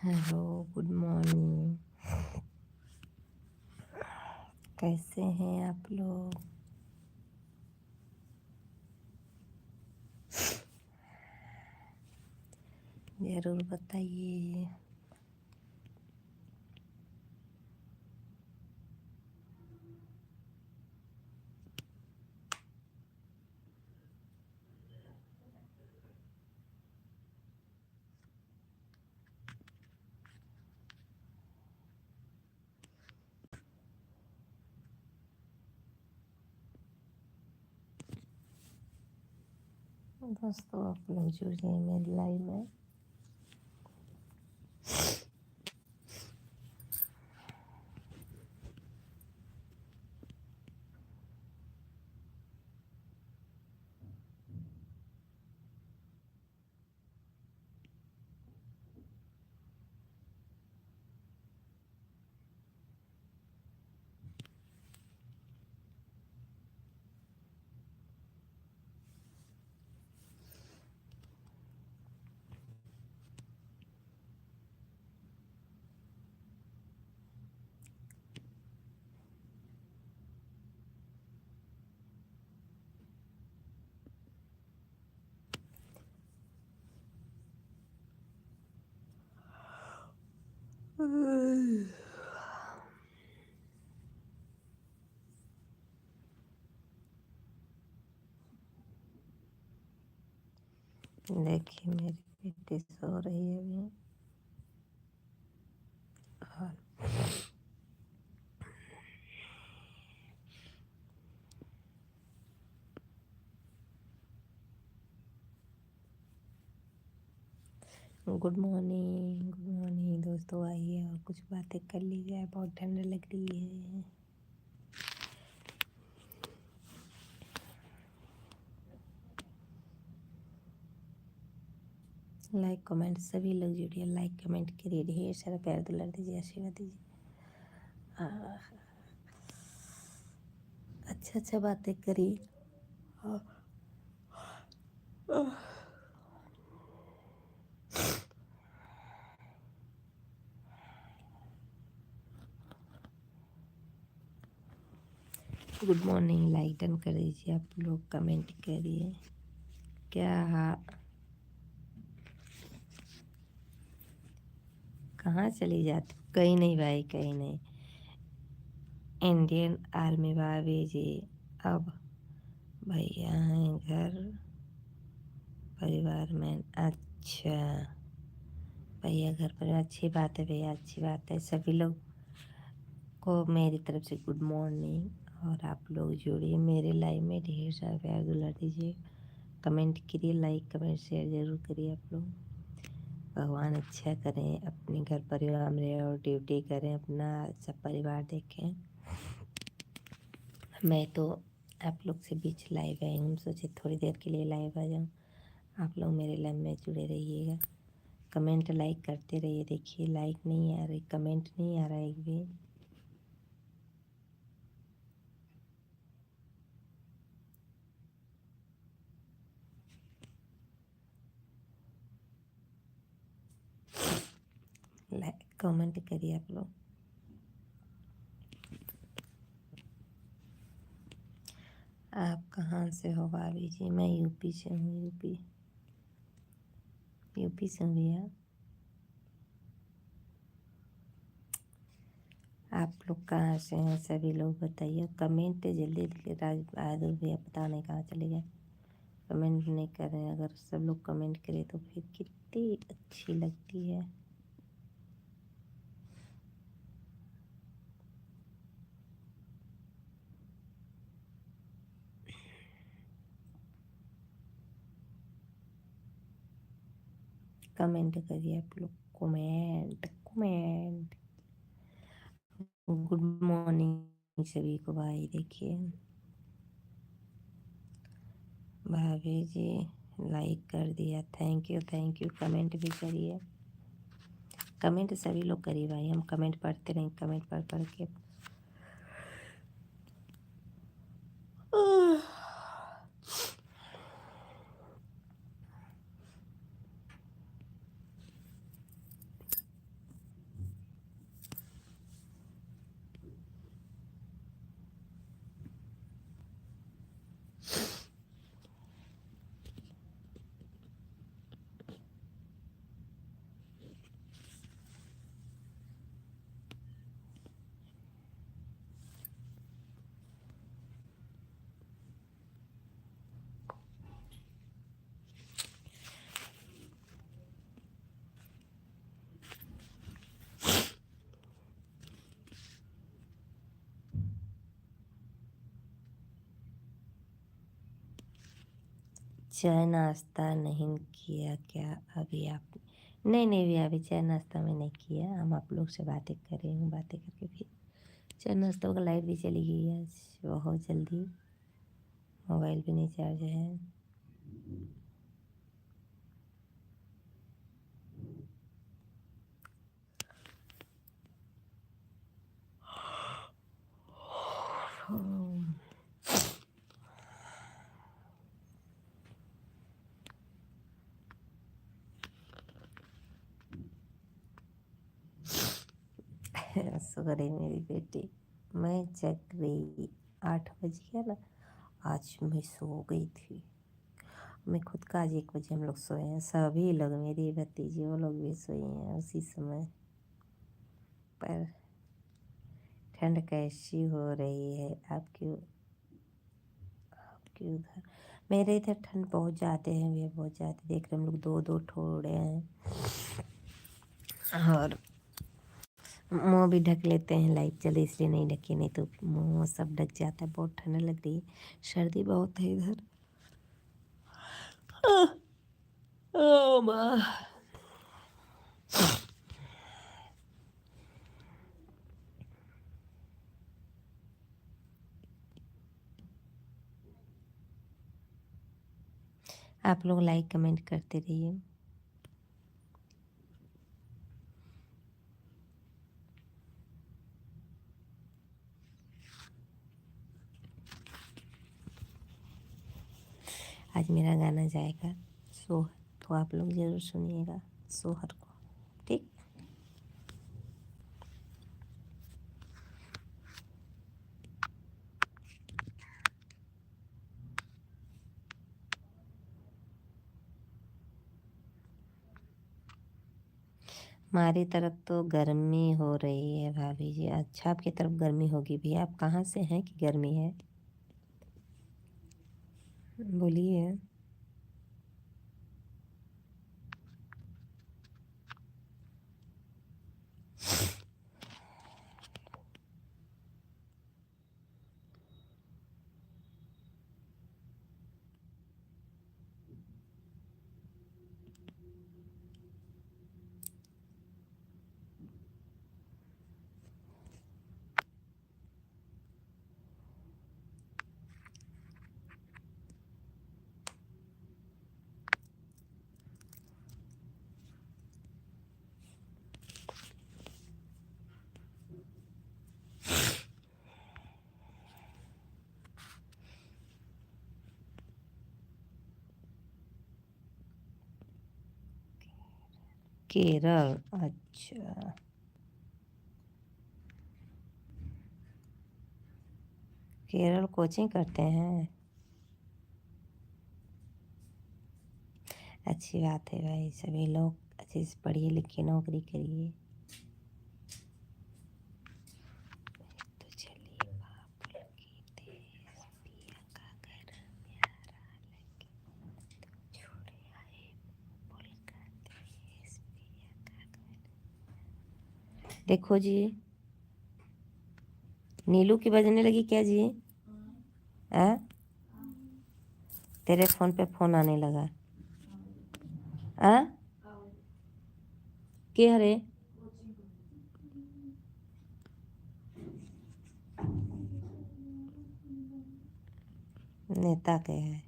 Hello, good morning. कैसे हैं आप लोग? ज़रूर बताइए। दोस्तों, आप लोग जुड़िए मेरी लाइव में। देखिए, मेरी बेटी सो रही है अभी। और गुड मॉर्निंग, गुड मॉर्निंग दोस्तों। आइए और कुछ बातें कर ली जाए। बहुत ठंड लग रही है। लाइक कमेंट सभी लोग जुड़िए। लाइक कमेंट करिए, ढेर सारा प्यार दुलार दीजिए, आशीर्वाद दीजिए। अच्छा अच्छा बातें करिए। गुड मॉर्निंग, लाइक डन कर दीजिए। आप लोग कमेंट करिए। क्या कहाँ चली जाती? कहीं नहीं भाई, कहीं नहीं। इंडियन आर्मी भाभी जी अब भैया हैं घर परिवार में। अच्छा, भैया घर परिवार, अच्छी बात है भैया, अच्छी बात है। सभी लोग को मेरी तरफ से गुड मॉर्निंग। और आप लोग जुड़िए मेरे लाइव में, ढेर सारा प्यार दुलार दीजिए। कमेंट करिए, लाइक कमेंट शेयर ज़रूर करिए आप लोग। भगवान अच्छा करें, अपने घर परिवार में रहें और ड्यूटी करें, अपना सब परिवार देखें। मैं तो आप लोग से बीच लाइव आई हूँ, सोचे थोड़ी देर के लिए लाइव आ जाऊँ। आप लोग मेरे लाइव में जुड़े रहिएगा। कमेंट लाइक करते रहिए। देखिए, लाइक नहीं आ रही, कमेंट नहीं आ रहा है एक भी। लाइक कमेंट करिए आप लोग। आप कहाँ से हो भाभी जी? मैं यूपी से हूँ। यूपी से हूँ भैया। आप लोग कहाँ से हैं? सभी लोग बताइए। कमेंट जल्दी जल्दी। राज बहादुर भैया पता नहीं कहाँ चले गए, कमेंट नहीं कर रहे हैं। अगर सब लोग कमेंट करें तो फिर कितनी अच्छी लगती है। कमेंट करिए आप लोग, कमेंट कमेंट। गुड मॉर्निंग सभी को भाई। देखिए भाभी जी लाइक कर दिया, thank you thank you. Comment भी करिए, कमेंट सभी लोग करिए भाई। हम कमेंट पढ़ते रहें, कमेंट पढ़ पढ़ के। चाय नाश्ता नहीं किया क्या अभी आपने? नहीं नहीं भैया, अभी चाय नाश्ता में नहीं किया। हम आप लोग से बातें कर रही हूँ, बातें करके फिर चाय नाश्ता होगा। लाइट भी चली गई है आज बहुत जल्दी, मोबाइल भी नहीं चार्ज है। सॉरी मेरी बेटी, मैं जग गई 8 बज गया ना, आज मैं सो गई थी। मैं खुद का आज 1 बजे हम लोग सोए हैं, सभी लोग, मेरी भतीजी वो लोग भी सोई हैं उसी समय। पर ठंड कैसी हो रही है आपकी आपकी उधर? मेरे इधर ठंड बहुत ज़्यादा है भैया, बहुत ज़्यादा। देख रहे हम लोग दो दो ठोड़े हैं, और मुँह भी ढक लेते हैं, लाइट चले इसलिए नहीं ढके, नहीं तो मुँह सब ढक जाता है। बहुत ठंड लग रही है, सर्दी बहुत है इधर। ओ माँ, आप लोग लाइक कमेंट करते रहिए। आज मेरा गाना जाएगा सोहर, तो आप लोग ज़रूर सुनिएगा सोहर को, ठीक? हमारी तरफ तो गर्मी हो रही है भाभी जी। अच्छा, आपकी तरफ गर्मी होगी भैया? आप कहाँ से हैं कि गर्मी है? बोलिए। केरल, अच्छा। केरल कोचिंग करते हैं, अच्छी बात है भाई। सभी लोग अच्छे से पढ़िए लिखिए, नौकरी करिए। तो चलिए बाबुल की देश पिया का घर प्यारा लगे, छोड़े आए बाबुल का देश पिया का घर। देखो जी, नीलू की बजने लगी क्या जी? आ? तेरे फोन पे फोन आने लगा? आ? क्या रे? नेता के है।